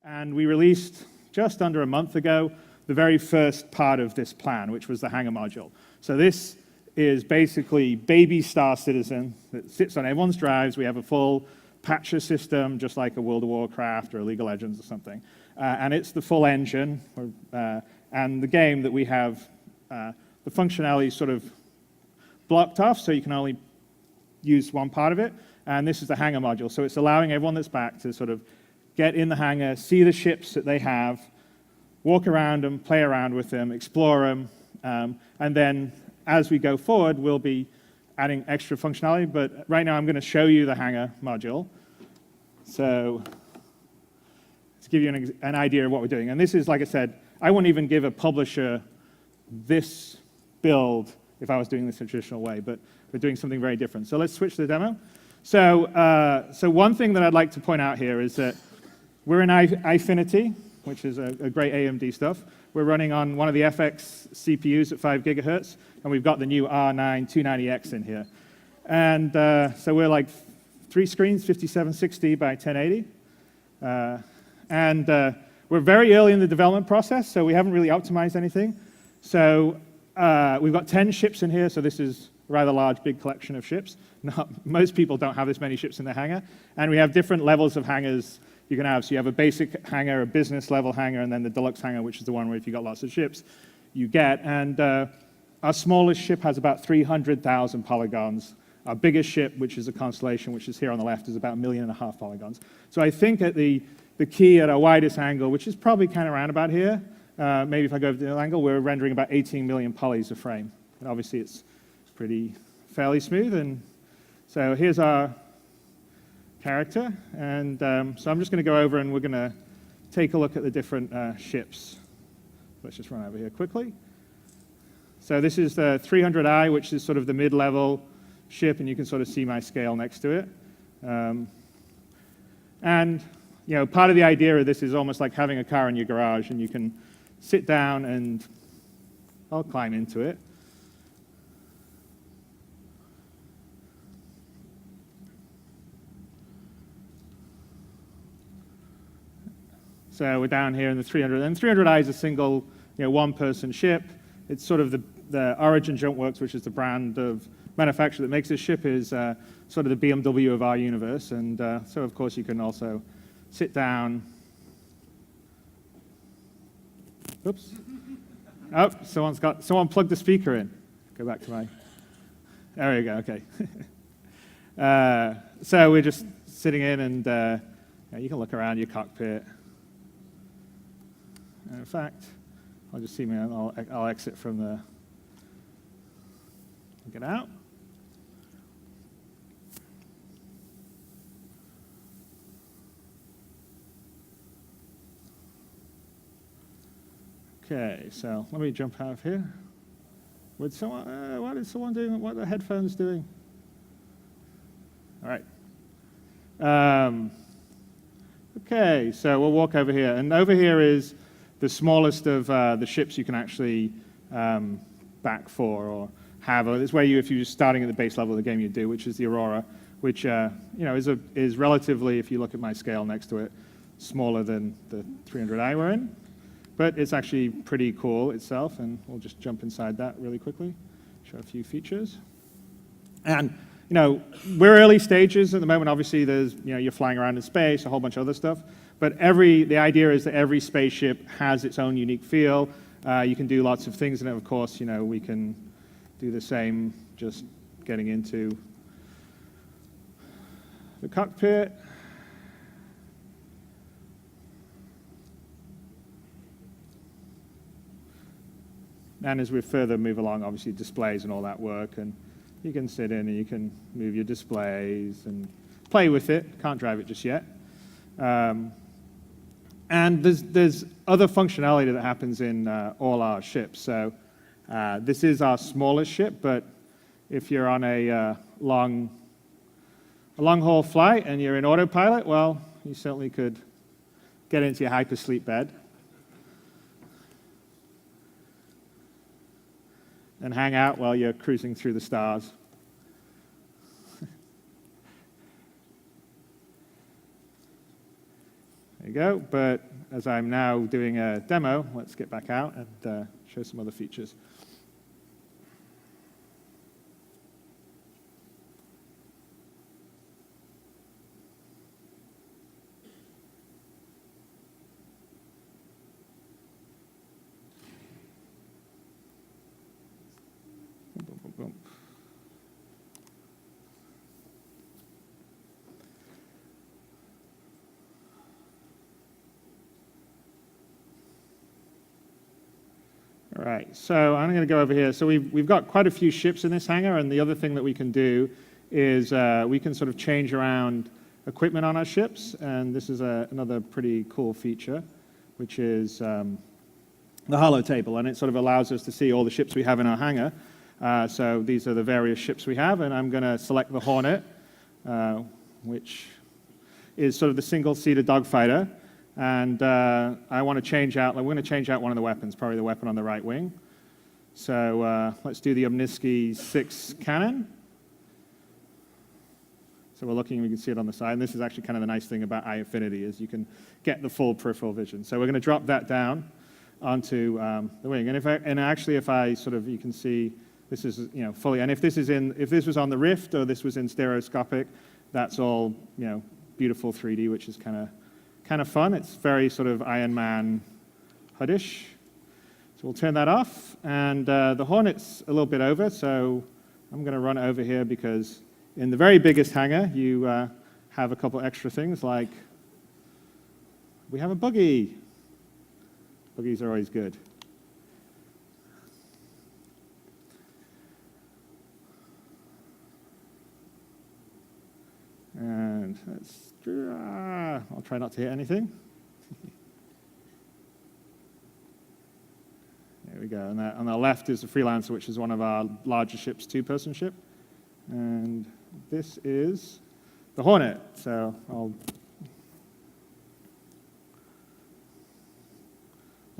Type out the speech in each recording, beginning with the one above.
And we released just under a month ago the very first part of this plan, which was the hangar module. So this is basically baby Star Citizen that sits on everyone's drives. We have a full patcher system, just like a World of Warcraft or a League of Legends or something. And it's the full engine. And the game that we have, the functionality is sort of blocked off, so you can only use one part of it. And this is the hangar module. So it's allowing everyone that's back to sort of get in the hangar, see the ships that they have, walk around them, play around with them, explore them. And then as we go forward, we'll be adding extra functionality. But right now, I'm going to show you the hangar module. So to give you an idea of what we're doing. And this is, like I said, I wouldn't even give a publisher this build if I was doing this in a traditional way, but we're doing something very different. So let's switch to the demo. So one thing that I'd like to point out here is that we're in Eyefinity, which is a great AMD stuff. We're running on one of the FX CPUs at 5 gigahertz, and we've got the new R9 290X in here. And so we're like 3 screens, 5760 by 1080. We're very early in the development process, so we haven't really optimized anything. So we've got 10 ships in here, so this is a rather large, big collection of ships. Most people don't have this many ships in their hangar. And we have different levels of hangars you can have. So you have a basic hangar, a business level hangar, and then the deluxe hangar, which is the one where if you've got lots of ships, you get. And our smallest ship has about 300,000 polygons. Our biggest ship, which is a Constellation, which is here on the left, is about 1.5 million polygons. So I think at the key at our widest angle, which is probably kind of around about here, maybe if I go to the angle, we're rendering about 18 million polys a frame. And obviously it's fairly smooth. And so here's our character. And so I'm just going to go over and we're going to take a look at the different ships. Let's just run over here quickly. So this is the 300i, which is sort of the mid-level ship, and you can sort of see my scale next to it. And you know, part of the idea of this is almost like having a car in your garage, and you can sit down and I'll climb into it. So we're down here in the 300, and 300i is a single, one-person ship. It's sort of the Origin Jump Works, which is the brand of manufacturer that makes this ship, is sort of the BMW of our universe. And so, of course, you can also sit down. Oops. Oh, someone plugged the speaker in. Go back to my, there we go, okay. So we're just sitting in, and you can look around your cockpit. And in fact, I'll just see, I'll exit from the, get out. Okay, so let me jump out of here. What is someone doing? What are the headphones doing? All right. Okay, so we'll walk over here. And over here is the smallest of the ships you can actually back for or have. It's where if you're starting at the base level of the game, you do, which is the Aurora, which is relatively, if you look at my scale next to it, smaller than the 300i we're in. But it's actually pretty cool itself, and we'll just jump inside that really quickly, show a few features. And we're early stages at the moment. Obviously, there's you're flying around in space, a whole bunch of other stuff. But the idea is that every spaceship has its own unique feel. You can do lots of things, and of course, we can do the same, just getting into the cockpit. And as we further move along, obviously displays and all that work, and you can sit in and you can move your displays and play with it. Can't drive it just yet. And there's other functionality that happens in all our ships. So this is our smallest ship, but if you're on a long-haul flight and you're in autopilot, well, you certainly could get into your hypersleep bed and hang out while you're cruising through the stars. There you go. But as I'm now doing a demo, let's get back out and show some other features. Boom, boom, boom. All right, so I'm going to go over here. So we've got quite a few ships in this hangar, and the other thing that we can do is we can sort of change around equipment on our ships, and this is another pretty cool feature, which is the holo table, and it sort of allows us to see all the ships we have in our hangar. So these are the various ships we have, and I'm going to select the Hornet, which is sort of the single-seater dogfighter. And I want to change out, we're going to change out one of the weapons, probably the weapon on the right wing. So let's do the Omnisky 6 cannon. So we're looking, we can see it on the side. And this is actually kind of the nice thing about eye affinity, is you can get the full peripheral vision. So we're going to drop that down onto the wing. And if I sort of, you can see this is, fully, and if this was on the Rift or this was in stereoscopic, that's all, beautiful 3D, which is kind of fun. It's very sort of Iron Man HUD-ish. So we'll turn that off. And the Hornet's a little bit over, so I'm going to run over here because in the very biggest hangar, you have a couple extra things like we have a buggy. Buggies are always good. And I'll try not to hit anything. There we go. And on the left is the Freelancer, which is one of our larger ships, two-person ship. And this is the Hornet. So we'll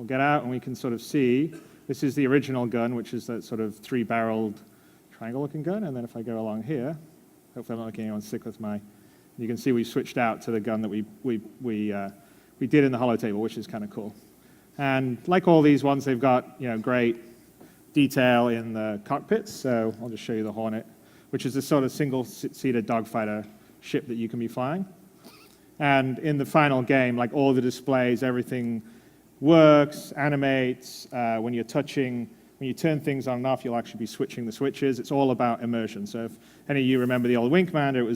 get out and we can sort of see. This is the original gun, which is that sort of three-barreled triangle-looking gun. And then if I go along here, hopefully I'm not making anyone sick with you can see we switched out to the gun that we did in the holo table, which is kind of cool. And like all these ones, they've got great detail in the cockpits. So I'll just show you the Hornet, which is a sort of single-seater dogfighter ship that you can be flying. And in the final game, like all the displays, everything works, animates. When you turn things on and off, you'll actually be switching the switches. It's all about immersion. So if any of you remember the old Wing Commander, it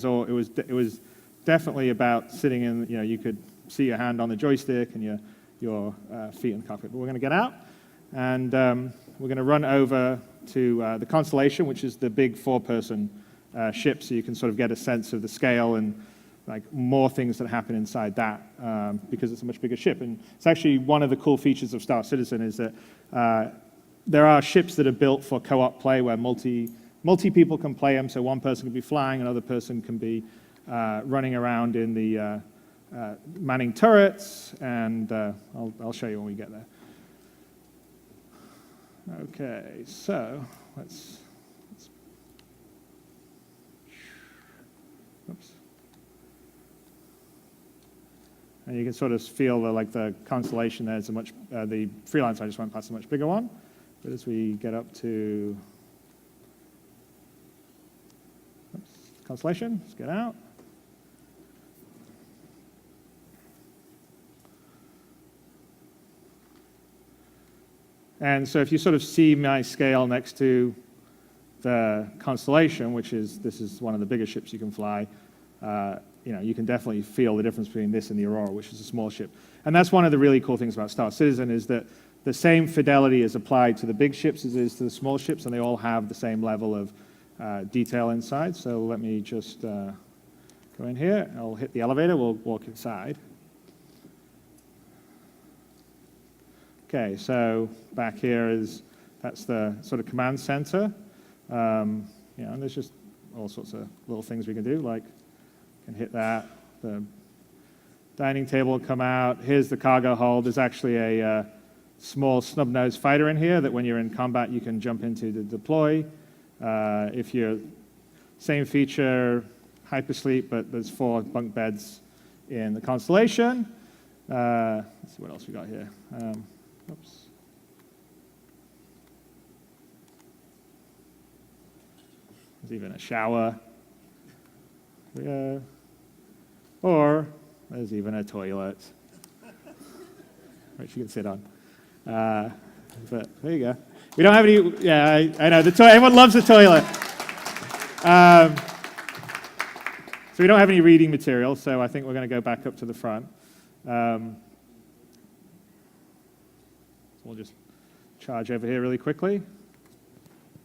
was definitely about sitting in. You could see your hand on the joystick and your feet in the cockpit. But we're going to get out, and we're going to run over to the Constellation, which is the big four-person ship, so you can sort of get a sense of the scale and like more things that happen inside that because it's a much bigger ship. And it's actually one of the cool features of Star Citizen is that there are ships that are built for co-op play where multi people can play them. So one person can be flying, another person can be running around in the manning turrets, and I'll show you when we get there. Okay, so let's oops. And you can sort of feel the Constellation there's the Freelancer I just went past a much bigger one. But as we get up to Constellation, let's get out. And so if you sort of see my scale next to the Constellation, this is one of the biggest ships you can fly, you can definitely feel the difference between this and the Aurora, which is a small ship. And that's one of the really cool things about Star Citizen is that the same fidelity is applied to the big ships as is to the small ships, and they all have the same level of detail inside. So let me just go in here. I'll hit the elevator. We'll walk inside. Okay, so back here that's the sort of command center. And there's just all sorts of little things we can do, like can hit that. The dining table will come out. Here's the cargo hold. There's actually a small snub-nosed fighter in here that when you're in combat you can jump into to deploy. If you're same feature, hypersleep, but there's 4 bunk beds in the Constellation. Let's see what else we got here. Oops. There's even a shower. Or there's even a toilet, which you can sit on. But there you go. We don't have any, yeah, I know, everyone loves the toilet. So we don't have any reading material, so I think we're going to go back up to the front. So we'll just charge over here really quickly.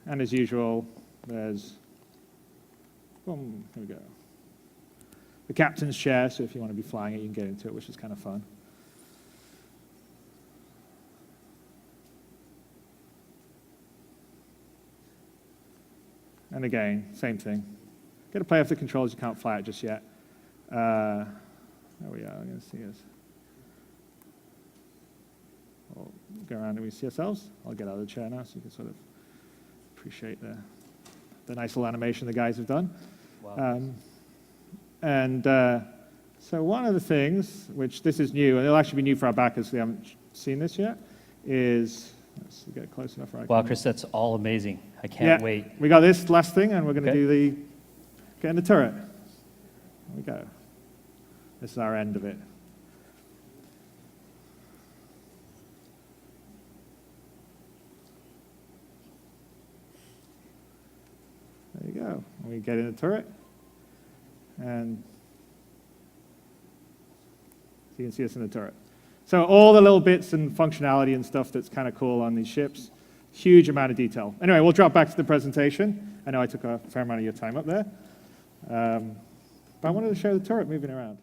And as usual, there's, boom, here we go. The captain's chair, so if you want to be flying it, you can get into it, which is kind of fun. And again, same thing. Get to play with the controls, you can't fly it just yet. There we are, I'm going to see this. We'll go around and we see ourselves. I'll get out of the chair now so you can sort of appreciate the nice little animation the guys have done. Wow. So one of the things, which this is new, and it'll actually be new for our backers, we haven't seen this yet, is, let's get close enough. Right. Wow, Chris, that's all amazing. I can't wait. We got this last thing, and we're going to do get in the turret. There we go. This is our end of it. There you go. We get in the turret, and so you can see us in the turret. So all the little bits and functionality and stuff that's kind of cool on these ships, huge amount of detail. Anyway, we'll drop back to the presentation. I know I took a fair amount of your time up there, but I wanted to show the turret moving around.